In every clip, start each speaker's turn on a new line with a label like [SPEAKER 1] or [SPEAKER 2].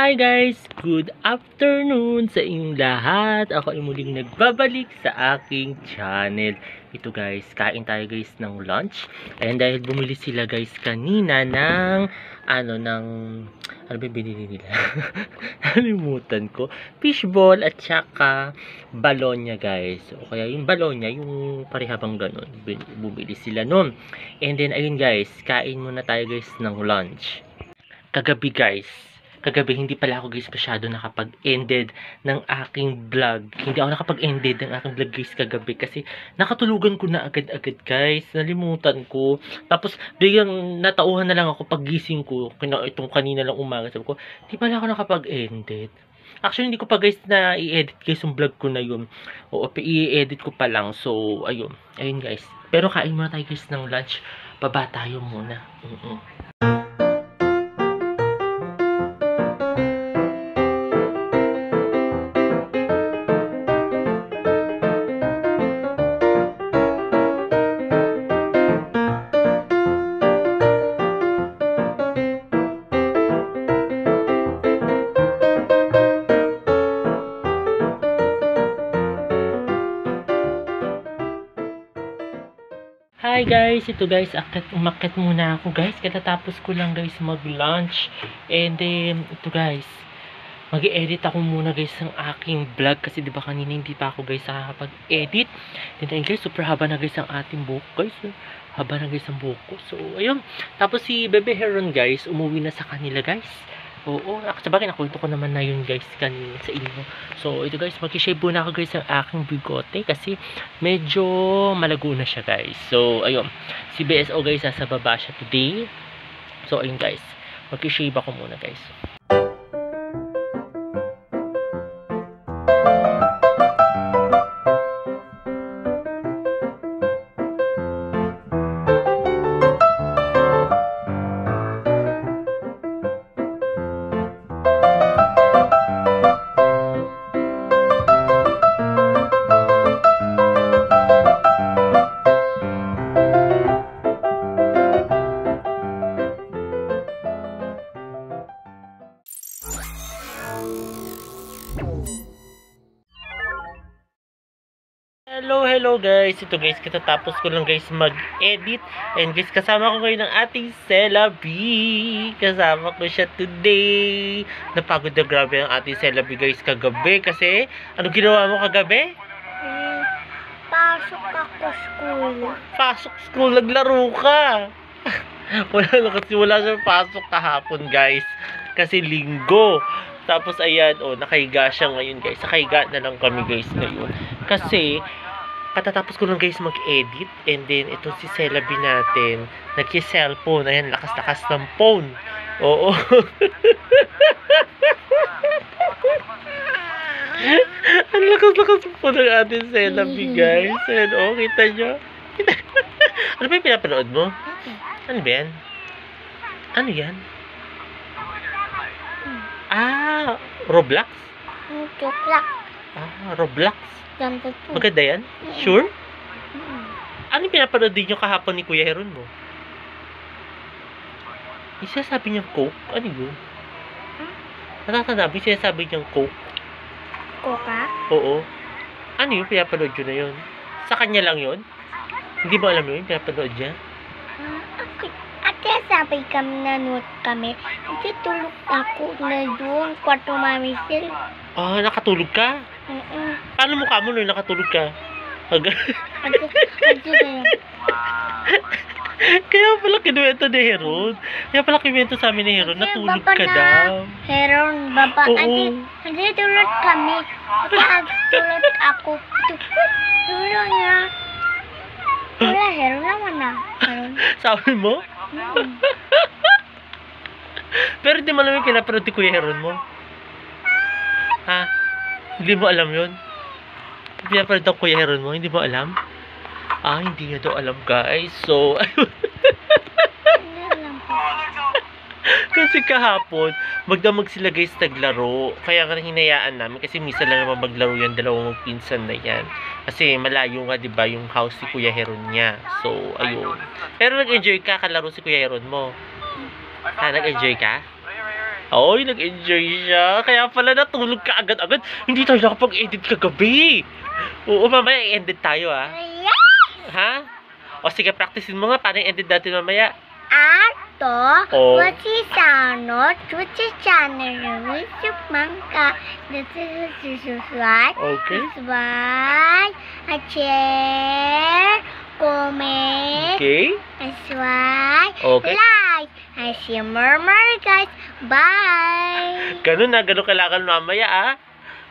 [SPEAKER 1] Hi guys! Good afternoon sa inyong lahat. Ako ay muling nagbabalik sa aking channel. Ito guys, kain tayo guys ng lunch. Ayan, dahil bumili sila guys kanina ng ano ba binili nila? Nalimutan ko. Fishball at saka balonya guys. O kaya yung balonya, yung parehabang ganun. Bumili sila nun. And then ayun guys, kain muna tayo guys ng lunch. Kagabi hindi pala ako guys masyado nakapag-ended ng aking vlog. Hindi ako nakapag-ended ng aking vlog guys kagabi kasi nakatulugan ko na agad-agad guys. Nalimutan ko. Tapos biglang natauhan na lang ako paggising ko. Itong kanina lang umaga. Sabi ko, di pala ako nakapag-ended. Actually, hindi ko pa guys na i-edit guys yung vlog ko na yun. O i-edit ko pa lang. So, ayun. Ayun guys. Pero kain muna tayo guys ng lunch. Baba tayo muna. Hi guys, ito guys, umakyat muna ako guys, katatapos ko lang guys mag-lunch. And then, ito guys, mag-edit ako muna guys ng aking vlog kasi diba kanina hindi pa ako guys nakakapag-edit. Then guys, super haba na guys ang ating buhok guys, haba na guys ang buhok ko. So ayun, tapos si Bebe Heron guys, umuwi na sa kanila guys. Oo, sabagay nakwento ko naman na yun guys kanina sa inyo. So ito guys, mag-shave muna ako guys ng aking bigote kasi medyo malago na siya guys. So ayun, si BSO guys nasa baba siya today. So ayun guys, mag-shave ako muna guys. Hello guys, ito guys, katatapos ko lang guys mag-edit. And guys, kasama ko ngayon ng ating Celabi. Kasama ko siya today. Napagod na grabe ang ating Celabi guys kagabi. Kasi, ano ginawa mo kagabi?
[SPEAKER 2] Pasok ako school.
[SPEAKER 1] Pasok school, naglaro ka. Wala siyang pasok kahapon guys. Kasi linggo. Tapos ayan, nakahiga siya ngayon guys. Nakahiga na lang kami guys ngayon. Kasi, katatapos ko lang guys mag-edit. And then, itong si Celabi natin, nag-cellphone. Ayan, lakas-lakas ng phone. Oo. Ang lakas-lakas ng phone ng ating Celabi guys. Ayan, kita nyo. Ano ba yung pinapanood mo? Ano ba yan? Ano yan? Roblox?
[SPEAKER 2] Roblox.
[SPEAKER 1] Roblox?
[SPEAKER 2] Ganda to.
[SPEAKER 1] Maganda yan? Sure? Ano yung pinapanood din nyo kahapon ni Kuya Heron mo? Yung sinasabi niyang Coke? Ano yun? Natatanda mo yung sinasabi niyang Coke?
[SPEAKER 2] Coca?
[SPEAKER 1] Oo. Ano yung pinapanood nyo na yun? Sa kanya lang yun? Hindi mo alam yun? Pinapanood niya?
[SPEAKER 2] Ate, sabay kami nanood kami. Ito tulog ako na doon. Kwarto Mami Sil.
[SPEAKER 1] Nakatulog ka? Paano mukha mo nung nakatulog ka?
[SPEAKER 2] Ate na yun.
[SPEAKER 1] Kaya pala kinuwento ni Heron. Kaya pala kinuwento sa amin ni Heron. Natulog ka daw.
[SPEAKER 2] Heron, baba.
[SPEAKER 1] Oo.
[SPEAKER 2] Ate, tulog kami. Tulog ako. Tulog niya. Wala, Heron naman na. Heron.
[SPEAKER 1] Sabi mo? Pero di mo alam yung pinapanood ni Kuya Heron mo? Ha? Hindi mo alam yun? Pinapanood ng Kuya Heron mo? Hindi mo alam? Hindi niya daw alam guys. So, ayun. Kasi kahapon, magdamag sila guys naglaro. Kaya nga hinayaan namin kasi minsan lang naman maglaro yan, dalawang pinsan na yan. Kasi malayo nga 'di ba yung house si Kuya Heron niya. So, ayun. Pero nag-enjoy ka kalaro si Kuya Heron mo. Nag-enjoy ka? Oy, nag-enjoy siya. Kaya pala natulog ka agad-agad. Hindi tayo nakapag-edit kagabi. Oo, mamaya i-edit tayo, ah. Ha? O sige, practicein mo nga. Paano i-edit natin mamaya?
[SPEAKER 2] Ato,
[SPEAKER 1] Oh.
[SPEAKER 2] wasisano, channel, wisip mangka, subscribe,
[SPEAKER 1] Okay.
[SPEAKER 2] share, comment,
[SPEAKER 1] Okay.
[SPEAKER 2] subscribe,
[SPEAKER 1] Okay.
[SPEAKER 2] like, I see murmur guys, bye!
[SPEAKER 1] Ganun na, ganun kailangan mamaya, ah.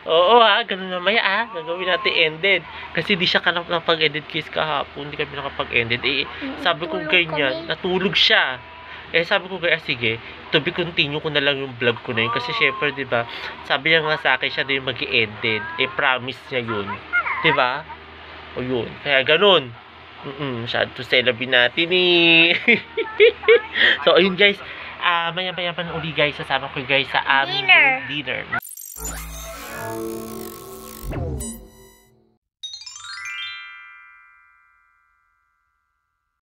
[SPEAKER 1] Oo, ha, ganun mamaya, ah. Gagawin natin ended. Kasi di siya kanap ng pag-edit case kahapon. Hindi kami nakapag-ended. Eh, sabi ko
[SPEAKER 2] Natulog
[SPEAKER 1] ganyan,
[SPEAKER 2] kami.
[SPEAKER 1] natulog siya. Eh, sabi ko kaya, sige, to be continue ko na lang yung vlog ko na yun. Kasi syempre, di ba, sabi niya nga sa akin, siya din mag-ended. Eh, promise niya yun. Di ba? O yun. Kaya ganun. Masyado celebrate natin eh. So, ayun guys. Maya-maya pa uli guys. Sasama ko guys sa aming dinner.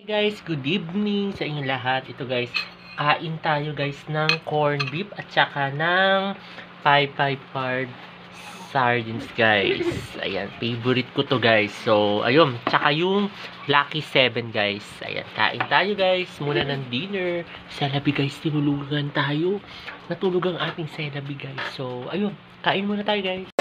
[SPEAKER 1] Hey guys, good evening sa inyo lahat. Ito guys, kain tayo guys ng corned beef at saka ng 5-5 hard sardines guys. Ayan, favorite ko to guys. So, ayun, tsaka yung Lucky 7 guys. Ayan, kain tayo guys. Muna ng dinner. Celebi guys, tinulugan tayo. Natulog ang ating celebi guys. So, ayun, kain muna tayo guys.